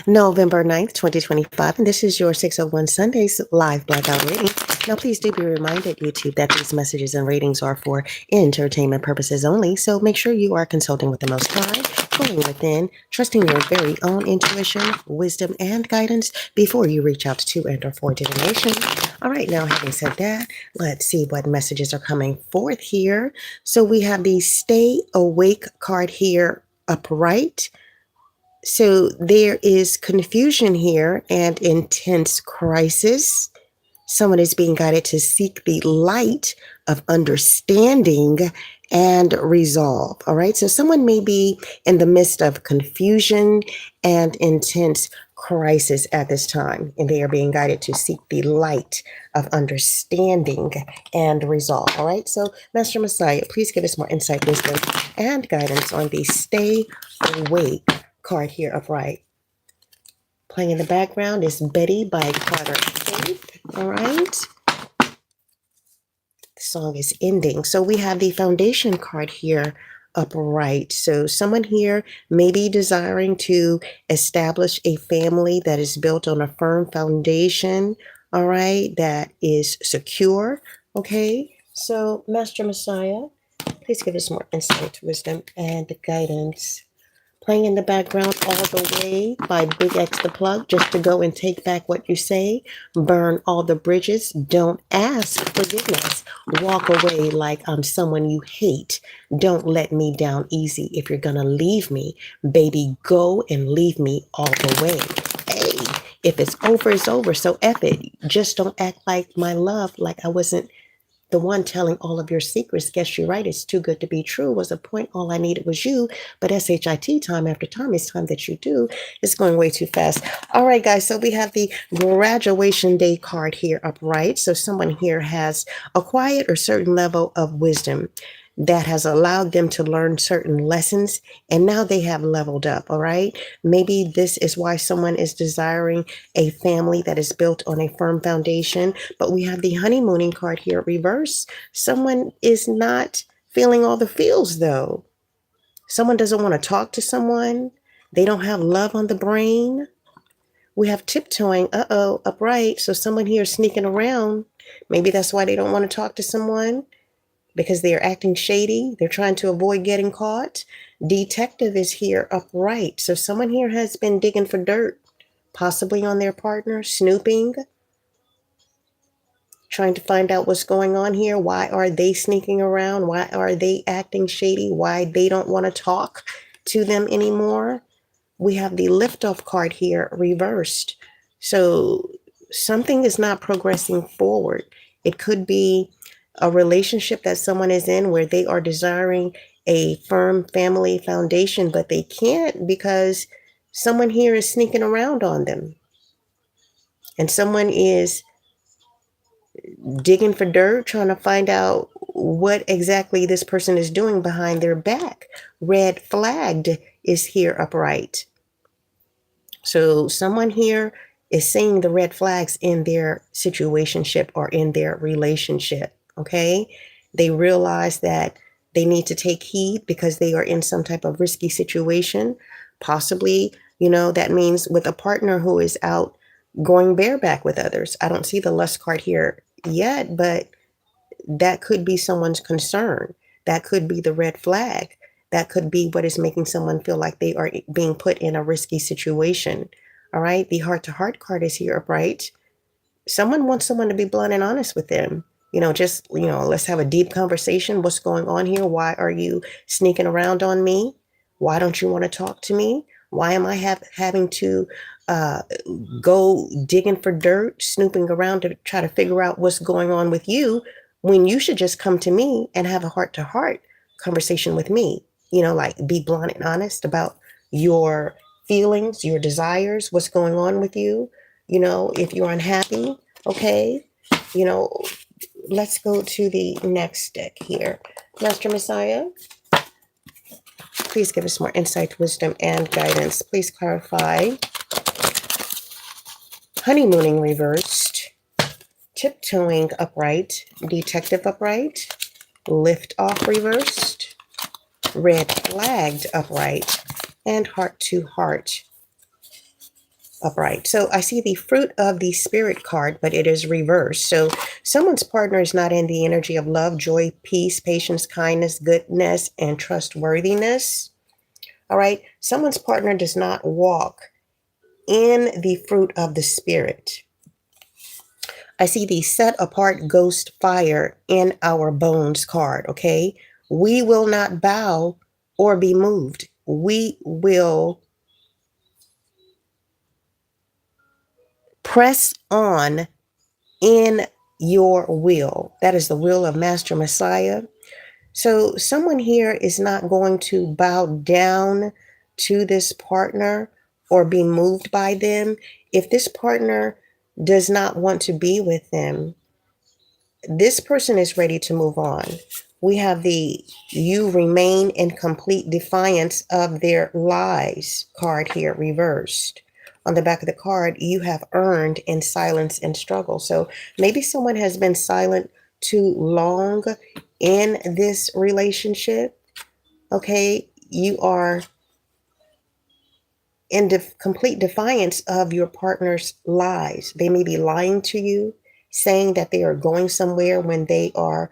November 9th, 2025, and this is your 601 Sundays live blackout reading. Now, please do be reminded, YouTube, that these messages and readings are for entertainment purposes only, so make sure you are consulting with the Most High, going within, trusting your very own intuition, wisdom, and guidance before you reach out to and or for divination. All right, now, having said that, let's see what messages are coming forth here. So we have the Stay Awake card here upright. So there is confusion here and intense crisis. Someone is being guided to seek the light of understanding and resolve. All right. So someone may be in the midst of confusion and intense crisis at this time, and they are being guided to seek the light of understanding and resolve. All right. So, Master Messiah, please give us more insight, wisdom, and guidance on the Stay Awake card here upright. Playing in the background is Betty by Carter Faith. All right. The song is ending. So we have the Foundation card here upright. So someone here may be desiring to establish a family that is built on a firm foundation. All right. That is secure. Okay. So Master Messiah, please give us more insight, wisdom, and guidance. Playing in the background All the Way by Big X the Plug, just to go and take back what you say. Burn all the bridges. Don't ask forgiveness. Walk away like I'm someone you hate. Don't let me down easy. If you're going to leave me, baby, go and leave me all the way. Hey, if it's over, it's over. So F it. Just don't act like my love, like I wasn't the one telling all of your secrets. Guess you're right. It's too good to be true was a point. All I needed was you. But SHIT, time after time, it's time that you do. It's going way too fast. All right, guys. So we have the graduation day card here upright. So someone here has acquired a certain level of wisdom that has allowed them to learn certain lessons, and now they have leveled up. All right. Maybe this is why someone is desiring a family that is built on a firm foundation. But we have the honeymooning card here reverse. Someone is not feeling all the feels, though. Someone doesn't want to talk to someone. They don't have love on the brain. We have tiptoeing, upright. So someone here is sneaking around. Maybe that's why they don't want to talk to someone, because they are acting shady. They're trying to avoid getting caught. Detective is here upright. So someone here has been digging for dirt, possibly on their partner, snooping, trying to find out what's going on here. Why are they sneaking around? Why are they acting shady? Why they don't want to talk to them anymore? We have the liftoff card here reversed. So something is not progressing forward. It could be a relationship that someone is in where they are desiring a firm family foundation, but they can't because someone here is sneaking around on them. And someone is digging for dirt, trying to find out what exactly this person is doing behind their back. Red flagged is here upright. So someone here is seeing the red flags in their situationship or in their relationship. Okay. They realize that they need to take heed because they are in some type of risky situation. Possibly, that means with a partner who is out going bareback with others. I don't see the lust card here yet, but that could be someone's concern. That could be the red flag. That could be what is making someone feel like they are being put in a risky situation. All right. The heart-to-heart card is here upright. Someone wants someone to be blunt and honest with them. Let's have a deep conversation. What's going on here? Why are you sneaking around on me? Why don't you want to talk to me? Why am I having to go digging for dirt, snooping around to try to figure out what's going on with you, when you should just come to me and have a heart-to-heart conversation with me? Like be blunt and honest about your feelings, your desires, what's going on with you. If you're unhappy, okay, let's go to the next deck here. Master Messiah, please give us more insight, wisdom, and guidance. Please clarify. Honeymooning reversed, tiptoeing upright, detective upright, lift off reversed, red flagged upright, and heart to heart upright. So I see the fruit of the spirit card, but it is reversed. So someone's partner is not in the energy of love, joy, peace, patience, kindness, goodness, and trustworthiness. All right. Someone's partner does not walk in the fruit of the spirit. I see the set apart ghost fire in our bones card. Okay. We will not bow or be moved. We will press on in your will. That is the will of Master Messiah. So someone here is not going to bow down to this partner or be moved by them. If this partner does not want to be with them, this person is ready to move on. We have the you remain in complete defiance of their lies card here reversed. On the back of the card, you have earned in silence and struggle. So maybe someone has been silent too long in this relationship. Okay, you are in complete defiance of your partner's lies. They may be lying to you, saying that they are going somewhere when they are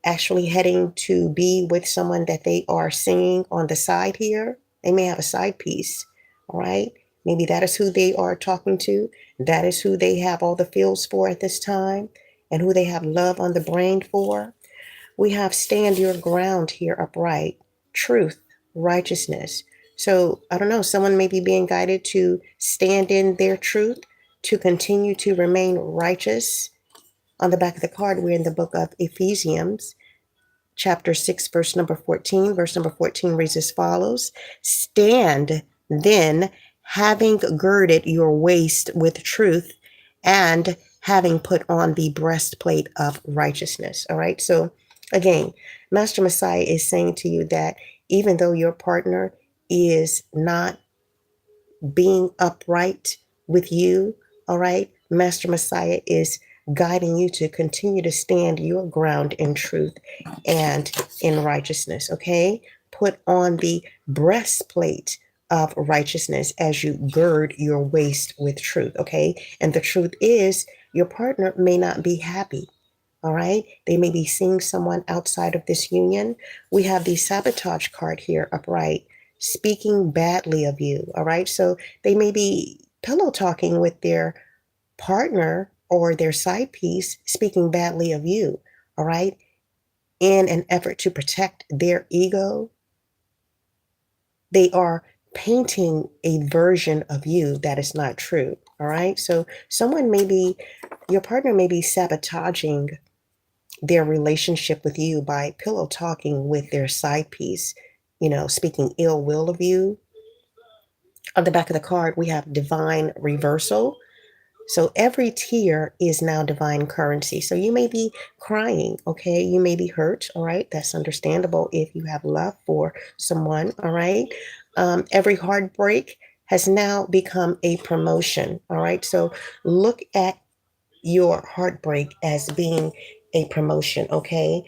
actually heading to be with someone that they are seeing on the side here. They may have a side piece, all right? Maybe that is who they are talking to. That is who they have all the feels for at this time and who they have love on the brain for. We have stand your ground here upright, truth, righteousness. So I don't know, someone may be being guided to stand in their truth, to continue to remain righteous. On the back of the card, we're in the book of Ephesians, chapter 6, verse number 14. Verse number 14 reads as follows: Stand then, having girded your waist with truth, and having put on the breastplate of righteousness. All right. So again, Master Messiah is saying to you that even though your partner is not being upright with you, all right, Master Messiah is guiding you to continue to stand your ground in truth and in righteousness, okay? Put on the breastplate of righteousness as you gird your waist with truth, okay? And the truth is, your partner may not be happy. All right. They may be seeing someone outside of this union. We have the sabotage card here upright, speaking badly of you. All right. So they may be pillow talking with their partner or their side piece, speaking badly of you. All right. In an effort to protect their ego, they are painting a version of you that is not true. All right. So your partner may be sabotaging their relationship with you by pillow talking with their side piece, speaking ill will of you. On the back of the card, we have divine reversal. So every tear is now divine currency. So you may be crying, okay? You may be hurt, all right? That's understandable if you have love for someone, all right? Every heartbreak has now become a promotion, all right? So look at your heartbreak as being a promotion, okay?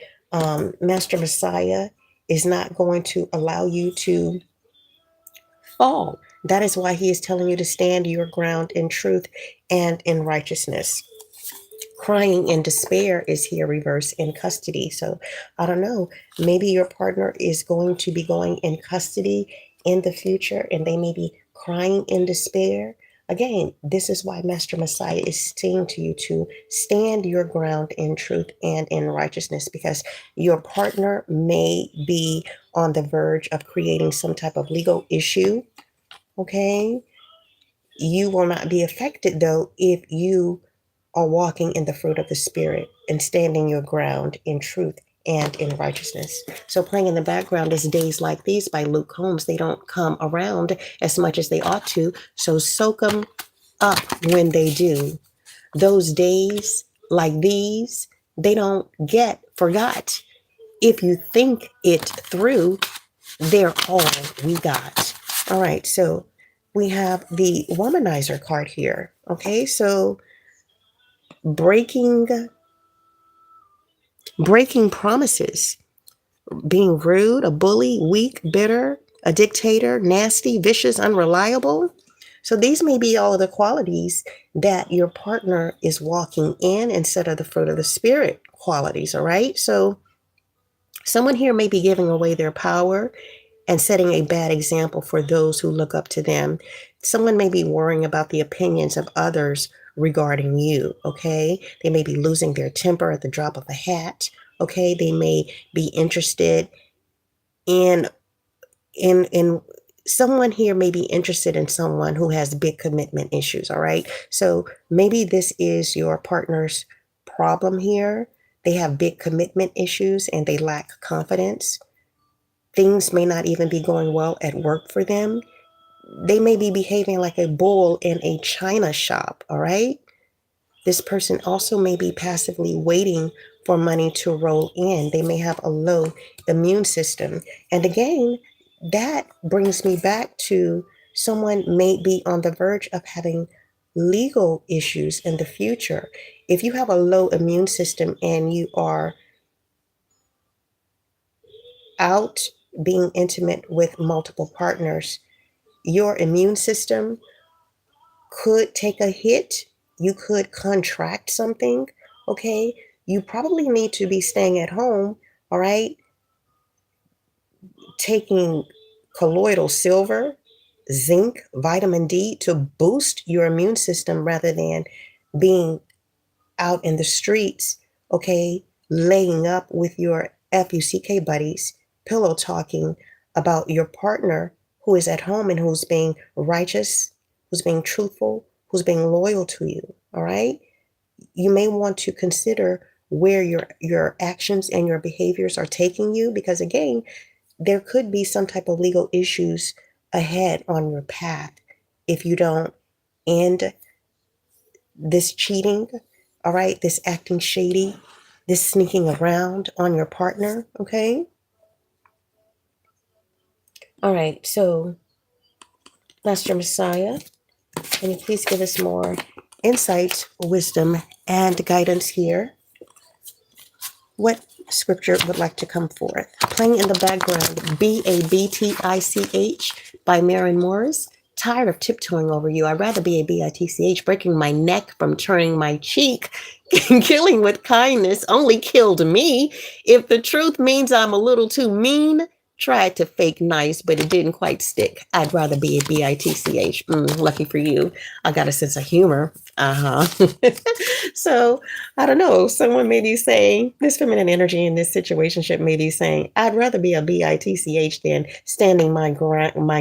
Master Messiah is not going to allow you to fall. That is why he is telling you to stand your ground in truth and in righteousness. Crying in despair is here reversed in custody. So I don't know, maybe your partner is going to be going in custody in the future and they may be crying in despair. Again, this is why Master Messiah is saying to you to stand your ground in truth and in righteousness, because your partner may be on the verge of creating some type of legal issue. Okay. You will not be affected though if you are walking in the fruit of the Spirit and standing your ground in truth and in righteousness. So playing in the background is Days Like These by Luke Combs. They don't come around as much as they ought to, so soak them up when they do. Those days like these, they don't get forgot. If you think it through, they're all we got. All right, so we have the womanizer card here. Okay, so breaking promises, being rude, a bully, weak, bitter, a dictator, nasty, vicious, unreliable. So these may be all of the qualities that your partner is walking in instead of the fruit of the spirit qualities, all right? So someone here may be giving away their power and setting a bad example for those who look up to them. Someone may be worrying about the opinions of others regarding you, okay? They may be losing their temper at the drop of a hat, okay? They may be interested in in someone here may be interested in someone who has big commitment issues, all right? So maybe this is your partner's problem here. They have big commitment issues and they lack confidence. Things may not even be going well at work for them. They may be behaving like a bull in a china shop, all right? This person also may be passively waiting for money to roll in. They may have a low immune system. And again, that brings me back to someone may be on the verge of having legal issues in the future. If you have a low immune system and you are out being intimate with multiple partners, your immune system could take a hit. You could contract something, okay? You probably need to be staying at home, all right? Taking colloidal silver, zinc, vitamin D to boost your immune system rather than being out in the streets, okay? Laying up with your FUCK buddies, pillow talking about your partner who is at home and who's being righteous, who's being truthful, who's being loyal to you, all right? You may want to consider where your actions and your behaviors are taking you because again, there could be some type of legal issues ahead on your path if you don't end this cheating, all right, this acting shady, this sneaking around on your partner, okay? All right, so Master Messiah, can you please give us more insight, wisdom, and guidance here? What scripture would like to come forth? Playing in the background, Babtich by Maren Morris. Tired of tiptoeing over you. I'd rather be a bitch. Breaking my neck from turning my cheek. Killing with kindness only killed me. If the truth means I'm a little too mean, tried to fake nice, but it didn't quite stick. I'd rather be a bitch. Lucky for you. I got a sense of humor. So I don't know. Someone may be saying this feminine energy in this situationship may be saying, I'd rather be a bitch than standing my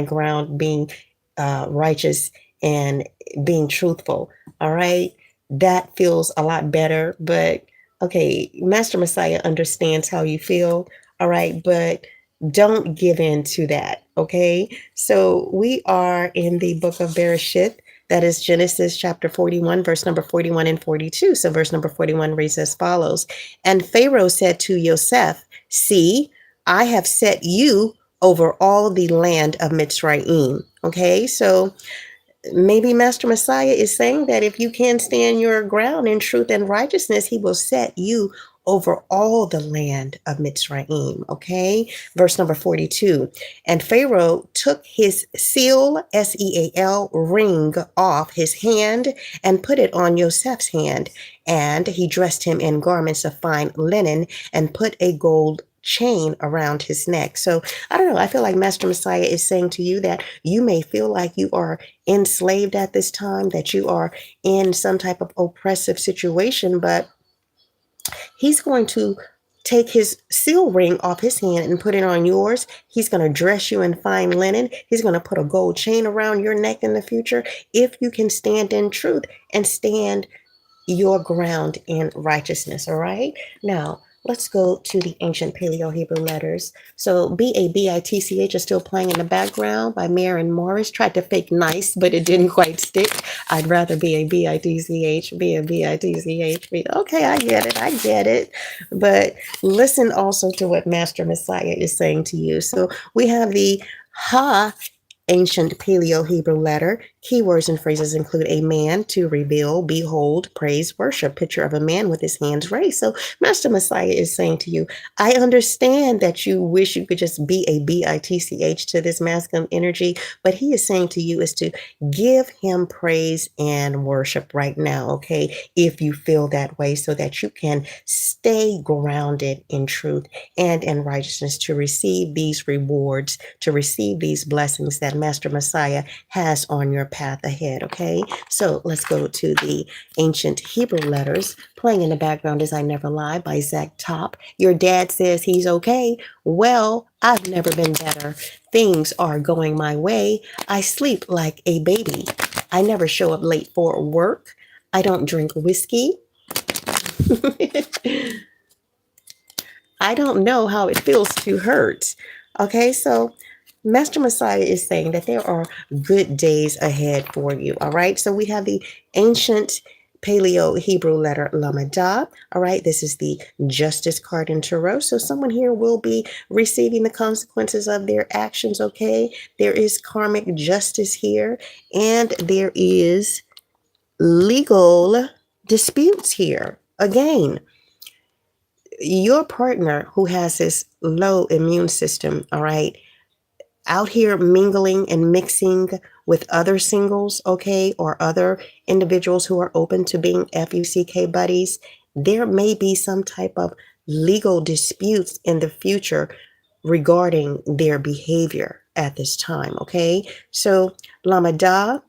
ground, being righteous and being truthful. All right. That feels a lot better. But okay, Master Messiah understands how you feel. All right. But don't give in to that. Okay. So we are in the book of Bereshith. That is Genesis chapter 41, verse number 41 and 42. So verse number 41 reads as follows. And Pharaoh said to Yosef, see, I have set you over all the land of Mitzrayim. Okay, so maybe Master Messiah is saying that if you can stand your ground in truth and righteousness, he will set you over all the land of Mitzrayim. Okay, verse number 42. And Pharaoh took his seal, Seal, ring off his hand and put it on Joseph's hand. And he dressed him in garments of fine linen and put a gold chain around his neck. So I don't know. I feel like Master Messiah is saying to you that you may feel like you are enslaved at this time, that you are in some type of oppressive situation, but he's going to take his seal ring off his hand and put it on yours. He's going to dress you in fine linen. He's going to put a gold chain around your neck in the future if you can stand in truth and stand your ground in righteousness. All right. Now, let's go to the ancient Paleo Hebrew letters. So Babitch is still playing in the background by Maren Morris. Tried to fake nice, but it didn't quite stick. I'd rather be a bitch, be a bitch. Okay, I get it. But listen also to what Master Messiah is saying to you. So we have the ha ancient Paleo Hebrew letter. Keywords and phrases include a man, to reveal, behold, praise, worship. Picture of a man with his hands raised. So Master Messiah is saying to you, I understand that you wish you could just be a bitch to this masculine energy, but he is saying to you is to give him praise and worship right now, okay? If you feel that way, so that you can stay grounded in truth and in righteousness to receive these rewards, to receive these blessings that Master Messiah has on your path ahead, okay? So let's go to the ancient Hebrew letters. Playing in the background is I Never Lie by Zach Top. Your dad says he's okay. Well, I've never been better. Things are going my way. I sleep like a baby. I never show up late for work. I don't drink whiskey. I don't know how it feels to hurt. Okay, so Master Messiah is saying that there are good days ahead for you. All right, so we have the ancient Paleo Hebrew letter Lamadah. All right, this is the Justice card in Tarot. So someone here will be receiving the consequences of their actions. Okay, there is karmic justice here, and there is legal disputes here. Again, your partner who has this low immune system, all right, out here mingling and mixing with other singles, okay, or other individuals who are open to being FUCK buddies, there may be some type of legal disputes in the future regarding their behavior at this time, okay? So, Lamada,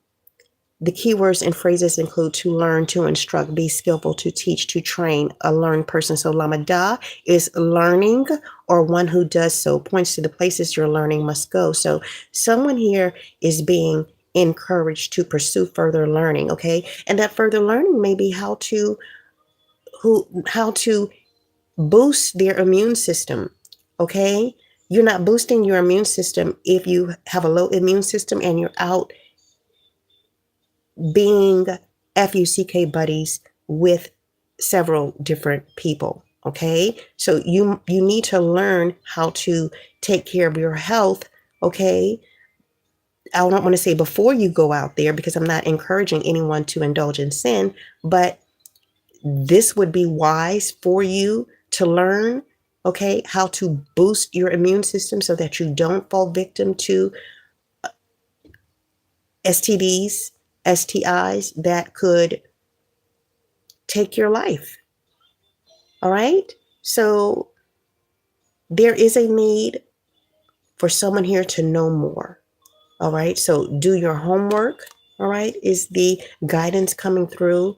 the keywords and phrases include to learn, to instruct, be skillful, to teach, to train, a learned person. So lamada is learning or one who does so, points to the places your learning must go. So someone here is being encouraged to pursue further learning, okay? And that further learning may be how to boost their immune system, okay? You're not boosting your immune system if you have a low immune system and you're out being FUCK buddies with several different people. Okay, so you need to learn how to take care of your health. Okay, I don't want to say before you go out there, because I'm not encouraging anyone to indulge in sin, but this would be wise for you to learn, okay, how to boost your immune system so that you don't fall victim to STDs, STIs that could take your life. All right. So there is a need for someone here to know more. All right. So do your homework. All right. Is the guidance coming through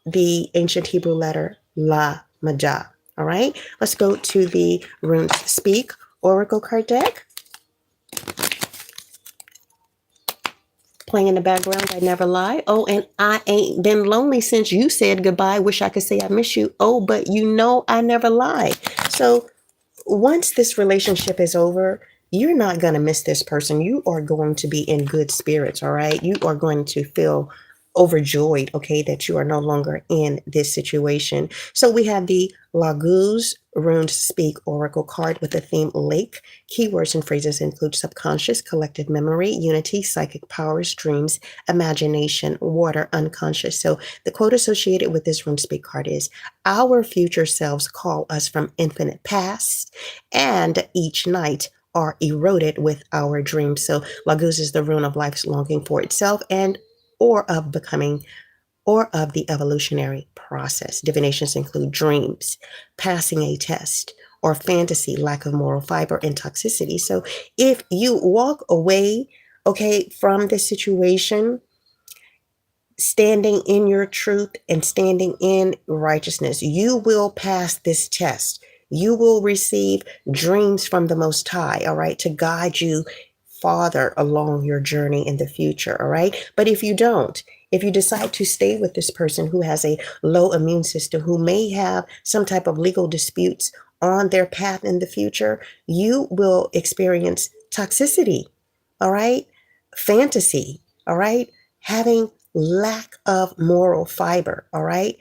the ancient Hebrew letter La Majah. All right. Let's go to the Runes Speak Oracle card deck. Playing in the background, I Never Lie. Oh, and I ain't been lonely since you said goodbye. Wish I could say I miss you. Oh, but you know I never lie. So once this relationship is over, you're not going to miss this person. You are going to be in good spirits, all right? You are going to feel overjoyed, okay, that you are no longer in this situation. So we have the Laguz Runes Speak Oracle card with the theme Lake. Keywords and phrases include subconscious, collective memory, unity, psychic powers, dreams, imagination, water, unconscious. So the quote associated with this Rune Speak card is, our future selves call us from infinite past, and each night are eroded with our dreams. So Laguz is the rune of life's longing for itself and or of becoming or of the evolutionary process. Divinations include dreams, passing a test, or fantasy, lack of moral fiber, and toxicity. So if you walk away, okay, from this situation, standing in your truth and standing in righteousness, you will pass this test. You will receive dreams from the Most High, all right, to guide you farther along your journey in the future, all right? But if you don't, if you decide to stay with this person who has a low immune system, who may have some type of legal disputes on their path in the future, you will experience toxicity, all right? Fantasy, all right? Having lack of moral fiber, all right?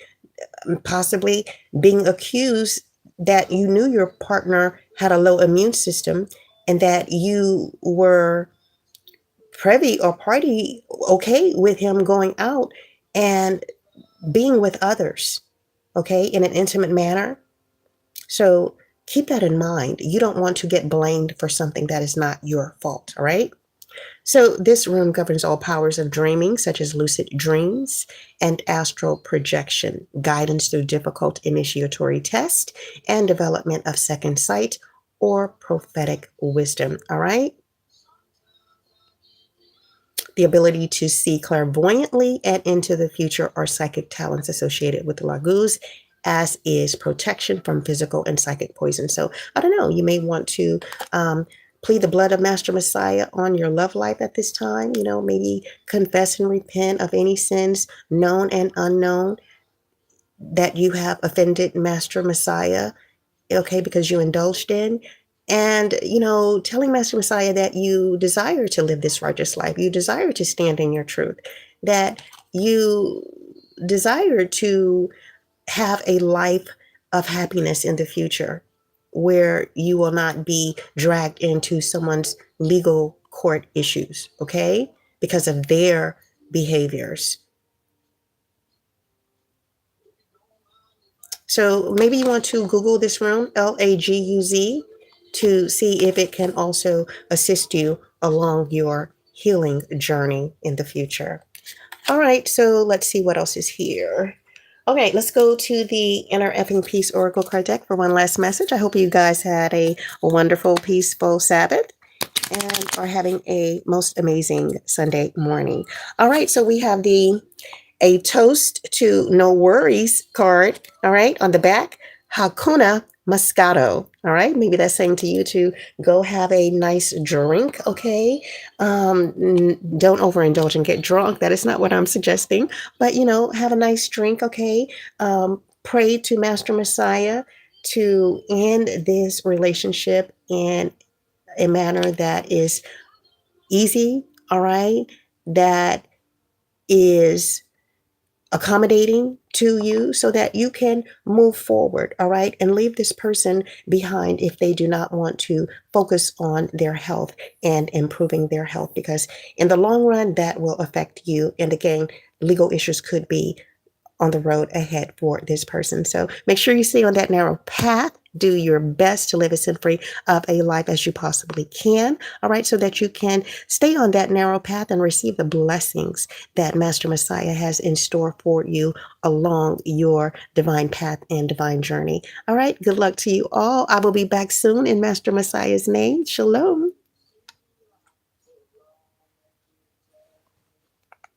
Possibly being accused that you knew your partner had a low immune system and that you were privy or party okay with him going out and being with others, okay, in an intimate manner. So keep that in mind. You don't want to get blamed for something that is not your fault, all right? So this room governs all powers of dreaming, such as lucid dreams and astral projection, guidance through difficult initiatory test, and development of second sight or prophetic wisdom, all right? The ability to see clairvoyantly and into the future are psychic talents associated with the Laguz, as is protection from physical and psychic poison. So I don't know, you may want to plead the blood of Master Messiah on your love life at this time. You know, maybe confess and repent of any sins, known and unknown, that you have offended Master Messiah, okay, because you indulged in. And, you know, telling Master Messiah that you desire to live this righteous life, you desire to stand in your truth, that you desire to have a life of happiness in the future where you will not be dragged into someone's legal court issues, okay, because of their behaviors. So maybe you want to Google this room, Laguz, to see if it can also assist you along your healing journey in the future. All right, so let's see what else is here. Okay, let's go to the Inner Effing Peace Oracle card deck for one last message. I hope you guys had a wonderful, peaceful Sabbath and are having a most amazing Sunday morning. All right, so we have a toast to no worries card, all right, on the back, Hakuna Moscato. All right, maybe that's saying to you to go have a nice drink, okay? Don't overindulge and get drunk. That is not what I'm suggesting, but you know, have a nice drink, okay? Pray to Master Messiah to end this relationship in a manner that is easy, all right? That is accommodating to you so that you can move forward, all right, and leave this person behind if they do not want to focus on their health and improving their health, because in the long run that will affect you. And again, legal issues could be on the road ahead for this person. So make sure you stay on that narrow path. Do your best to live as sin-free of a life as you possibly can, all right, so that you can stay on that narrow path and receive the blessings that Master Messiah has in store for you along your divine path and divine journey. All right, good luck to you all. I will be back soon in Master Messiah's name. Shalom.